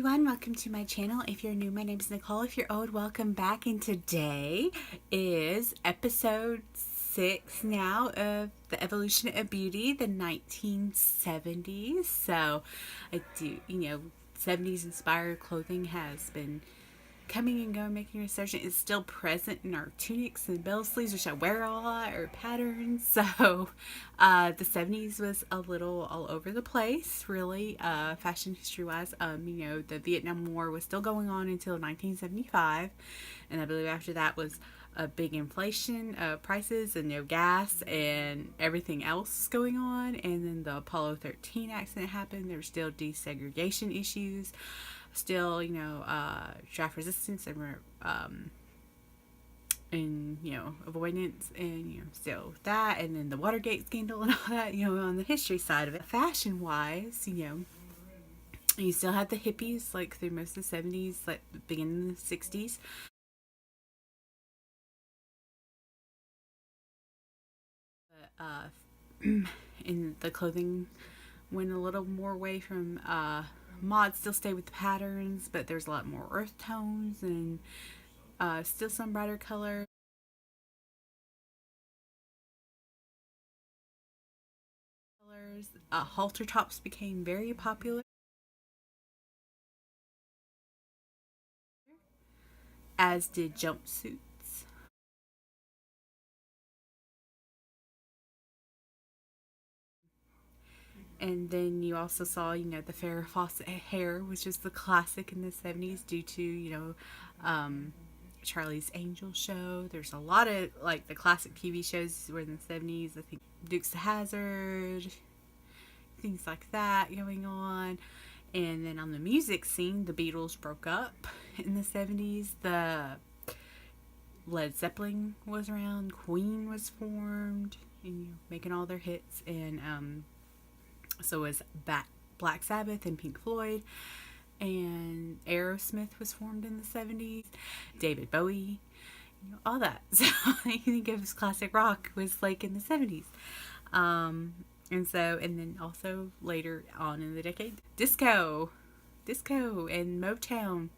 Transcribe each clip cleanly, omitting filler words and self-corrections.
everyone, welcome to my channel. If you're new, my name is Nicole. If you're old, welcome back. And today is episode 6 now of the evolution of beauty, the 1970s. So I do, 70s inspired clothing has been coming and going, making a resurgence. It's still present in our tunics and bell sleeves, which I wear a lot, or patterns. So the 70s was a little all over the place, really, fashion history wise. The Vietnam War was still going on until 1975, and I believe after that was a big inflation of prices and no gas and everything else going on. And then the Apollo 13 accident happened. There were still desegregation issues, still, draft resistance and avoidance, and still that, and then the Watergate scandal and all that, on the history side of it. Fashion wise, you still had the hippies like through most of the 70s, like beginning of the 60s. And the clothing went a little more away from mod, still stayed with the patterns, but there's a lot more earth tones and still some brighter colors. Halter tops became very popular, as did jumpsuits. And then you also saw, the Farrah Fawcett hair, which was the classic in the 70s due to, Charlie's Angel show. There's a lot of, like, the classic TV shows were in the 70s. I think Dukes of Hazzard, things like that going on. And then on the music scene, the Beatles broke up in the 70s. The Led Zeppelin was around. Queen was formed, and making all their hits. And so was Black Sabbath and Pink Floyd, and Aerosmith was formed in the 70s. David Bowie, all that. So you think of classic rock was like in the 70s. And then also later on in the decade, disco and Motown.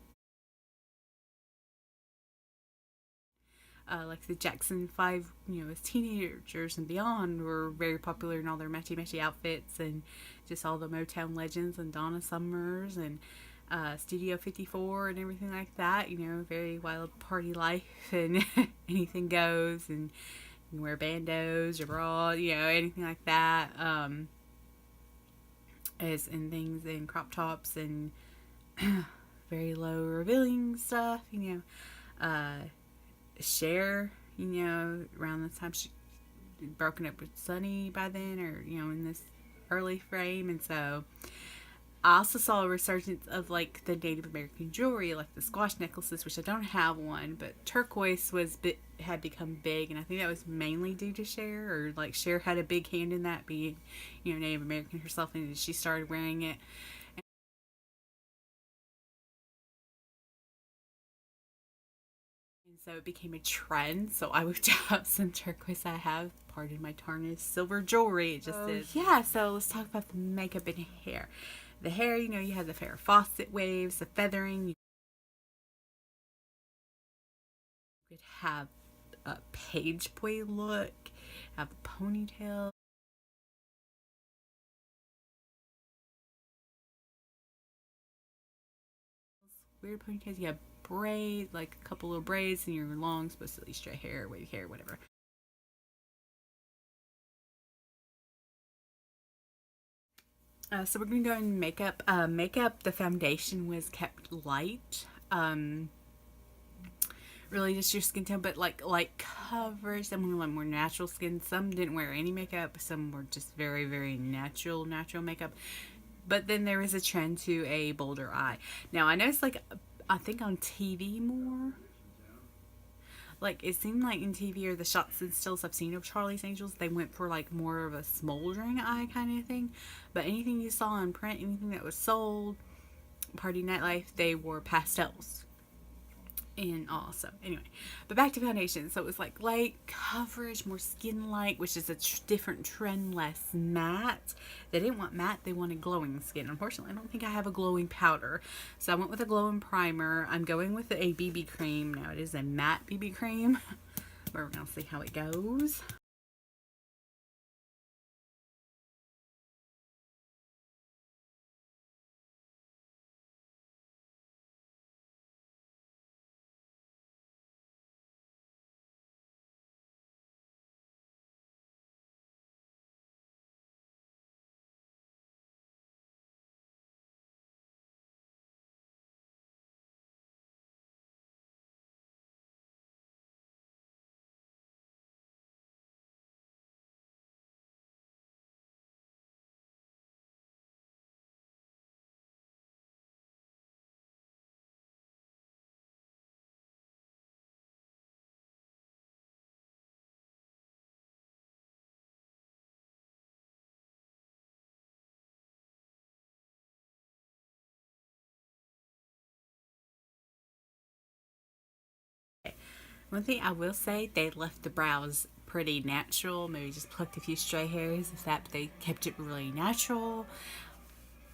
Like the Jackson 5, as teenagers and beyond, were very popular in all their matchy outfits, and just all the Motown legends and Donna Summers and Studio 54 and everything like that. Very wild party life, and anything goes, and you can wear bandos or bra, anything like that. As in things in crop tops and very low revealing stuff. Cher, around the time she broken up with Sonny by then, or in this early frame. And so I also saw a resurgence of like the Native American jewelry, like the squash necklaces, which I don't have one, but turquoise had become big, and I think that was mainly due to Cher, or like Cher had a big hand in that, being Native American herself, and she started wearing it. So it became a trend. So I whipped out some turquoise I have. Pardon my tarnished silver jewelry. It just is. Yeah, so let's talk about the makeup and hair. The hair, you had the Farrah Fawcett waves, the feathering. You could have a page boy look, have a ponytail. Weird ponytails. You have braids, like a couple of braids in your long, supposedly straight hair, wavy hair, whatever. So we're going to go in makeup. Makeup, the foundation was kept light. Really just your skin tone, but like coverage. Some were like more natural skin. Some didn't wear any makeup. Some were just very, very natural makeup. But then there was a trend to a bolder eye. Now I noticed, like, I think on TV more. Like, it seemed like in TV, or the shots and stills I've seen of Charlie's Angels, they went for like more of a smoldering eye kind of thing. But anything you saw in print, anything that was sold, party nightlife, they wore pastels. And also, anyway, but back to foundation. So it was like light coverage, more skin light, which is a different trend, less matte. They didn't want matte, they wanted glowing skin. Unfortunately, I don't think I have a glowing powder, so I went with a glowing primer. I'm going with a BB cream. Now it is a matte BB cream. We're gonna see how it goes. One thing I will say, they left the brows pretty natural. Maybe just plucked a few stray hairs, if that, but they kept it really natural,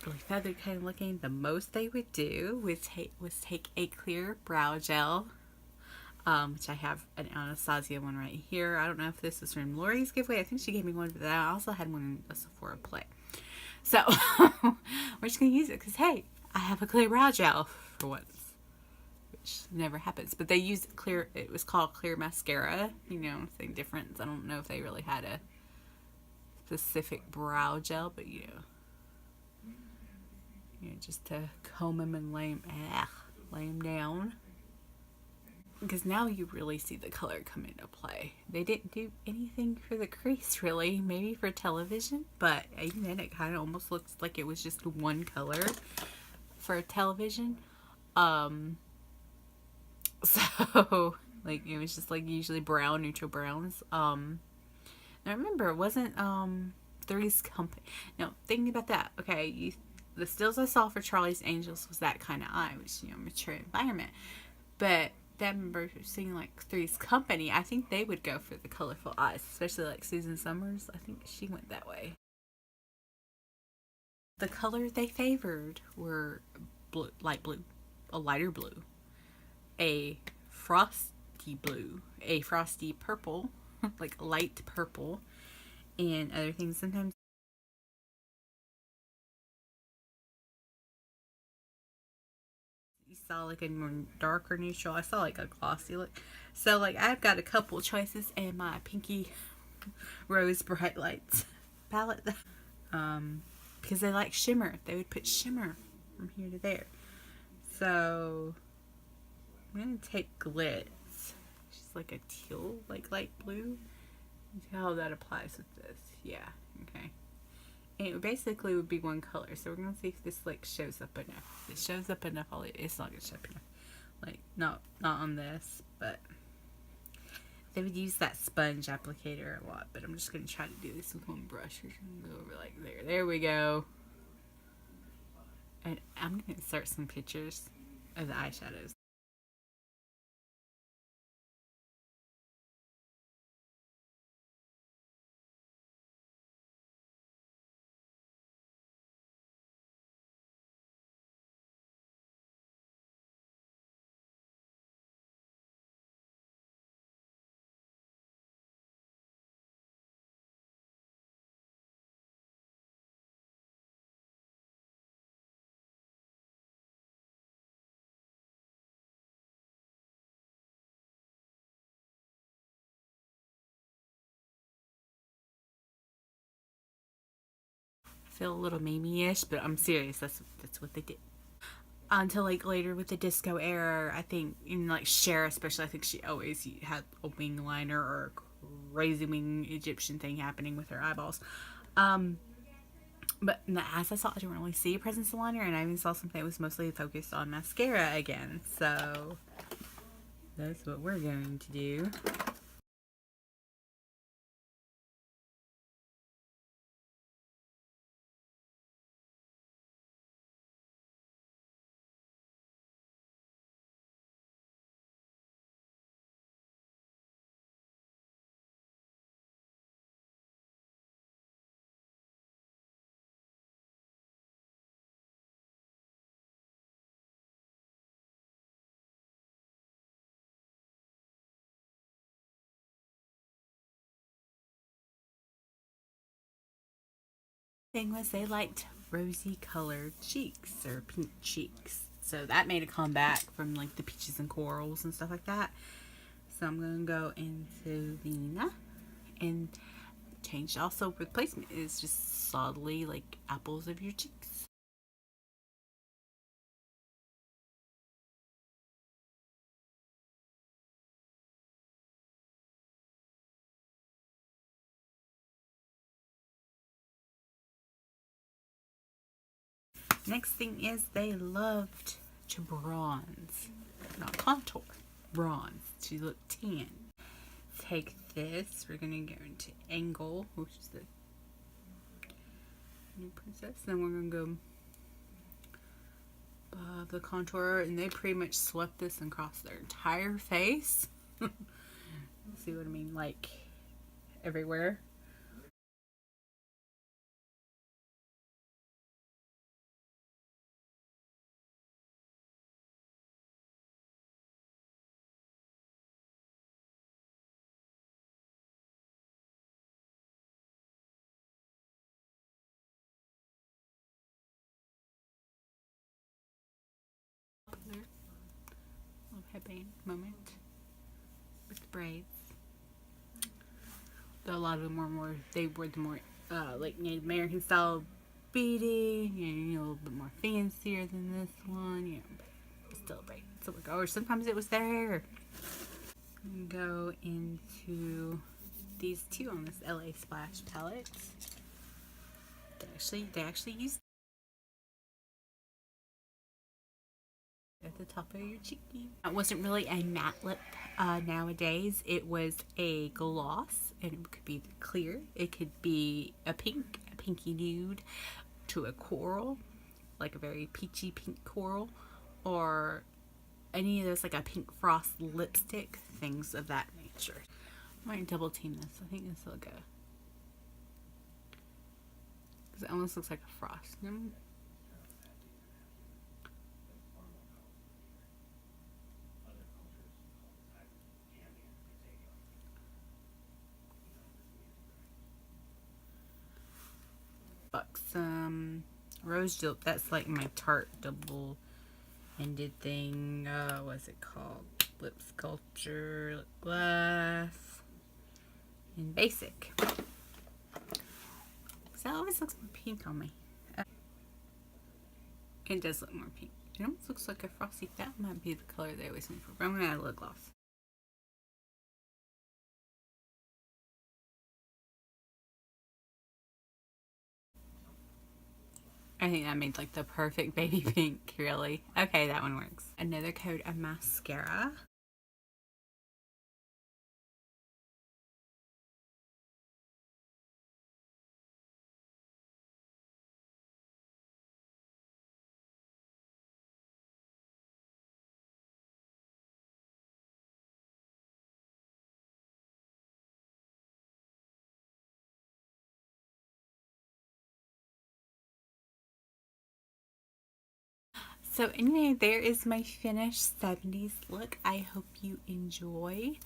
really feathered kind of looking. The most they would do was take a clear brow gel, which I have an Anastasia one right here. I don't know if this is from Lori's giveaway. I think she gave me one, but I also had one in a Sephora play. So we're just gonna use it because hey, I have a clear brow gel for once, which never happens. But they used clear. It was called clear mascara. You know, same difference. I don't know if they really had a specific brow gel, but just to comb them and lay them down. Because now you really see the color come into play. They didn't do anything for the crease really, maybe for television, but even then it kind of almost looks like it was just one color for television. So like it was just like usually brown, neutral browns. Now remember, it wasn't Three's Company. No, thinking about that. Okay, the stills I saw for Charlie's Angels was that kind of eye, which mature environment. But I remember seeing like Three's Company. I think they would go for the colorful eyes, especially like Susan Summers. I think she went that way. The color they favored were blue, light blue, a lighter blue, a frosty blue, a frosty purple, like light purple, and other things. Sometimes you saw like a more darker neutral. I saw like a glossy look. So like I've got a couple choices in my Pinky Rose Bright Lights palette. Because they like shimmer. They would put shimmer from here to there. So I'm gonna take Glitz. She's like a teal, like light blue. See how that applies with this. Yeah, okay. And it basically would be one color. So we're gonna see if this like shows up enough. If it shows up enough, it's not gonna show up enough. Like not on this, but they would use that sponge applicator a lot. But I'm just gonna try to do this with one brush. We're gonna go over like there. There we go. And I'm gonna insert some pictures of the eyeshadows. I feel a little Mamie-ish, but I'm serious. That's what they did. Until like later with the disco era, I think in like Cher especially, I think she always had a wing liner or a crazy wing Egyptian thing happening with her eyeballs. Um, but as I saw, I didn't really see a presence of liner, and I even saw something that was mostly focused on mascara again. So that's what we're going to do. Thing was they liked rosy colored cheeks or pink cheeks. So that made a comeback from like the peaches and corals and stuff like that. So I'm going to go into Lena and change also replacement is just solidly like apples of your cheeks. Next thing is they loved to bronze, not contour, bronze to look tan. Take this, we're going to go into Angle, which is the new princess. Then we're going to go above the contour, and they pretty much swept this across their entire face. See what I mean? Like everywhere. Little headband moment with the braids. Though a lot of them were more, they were the more like Native American style beading, and you know, a little bit more fancier than this one. You know, but still a braid. So or sometimes it was their hair. Go into these two on this LA Splash palette. They actually used at the top of your cheeky. It wasn't really a matte lip nowadays. It was a gloss, and it could be clear. It could be a pink, a pinky nude, to a coral, like a very peachy pink coral, or any of those like a pink frost lipstick, things of that nature. I might double team this. I think this will go. Because it almost looks like a frost. Buxom Rose Dupe. That's like my Tarte double ended thing. What's it called? Lip Sculpture, lip glass, and basic. So it always looks more pink on me. It does look more pink. It almost looks like a frosty. That might be the color they always make for. But I'm gonna add a lip gloss. I think that made like the perfect baby pink, really. Okay, that one works. Another coat of mascara. So anyway, there is my finished 70s look. I hope you enjoy.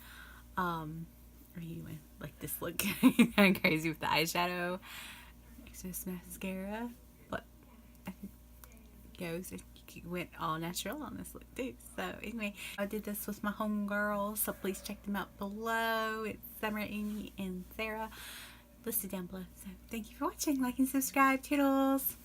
Or you like this look kind of crazy with the eyeshadow. Next to this mascara. But I think it goes. You went all natural on this look too. So anyway, I did this with my homegirls. So please check them out below. It's Summer, Amy, and Sarah listed down below. So thank you for watching. Like and subscribe. Toodles!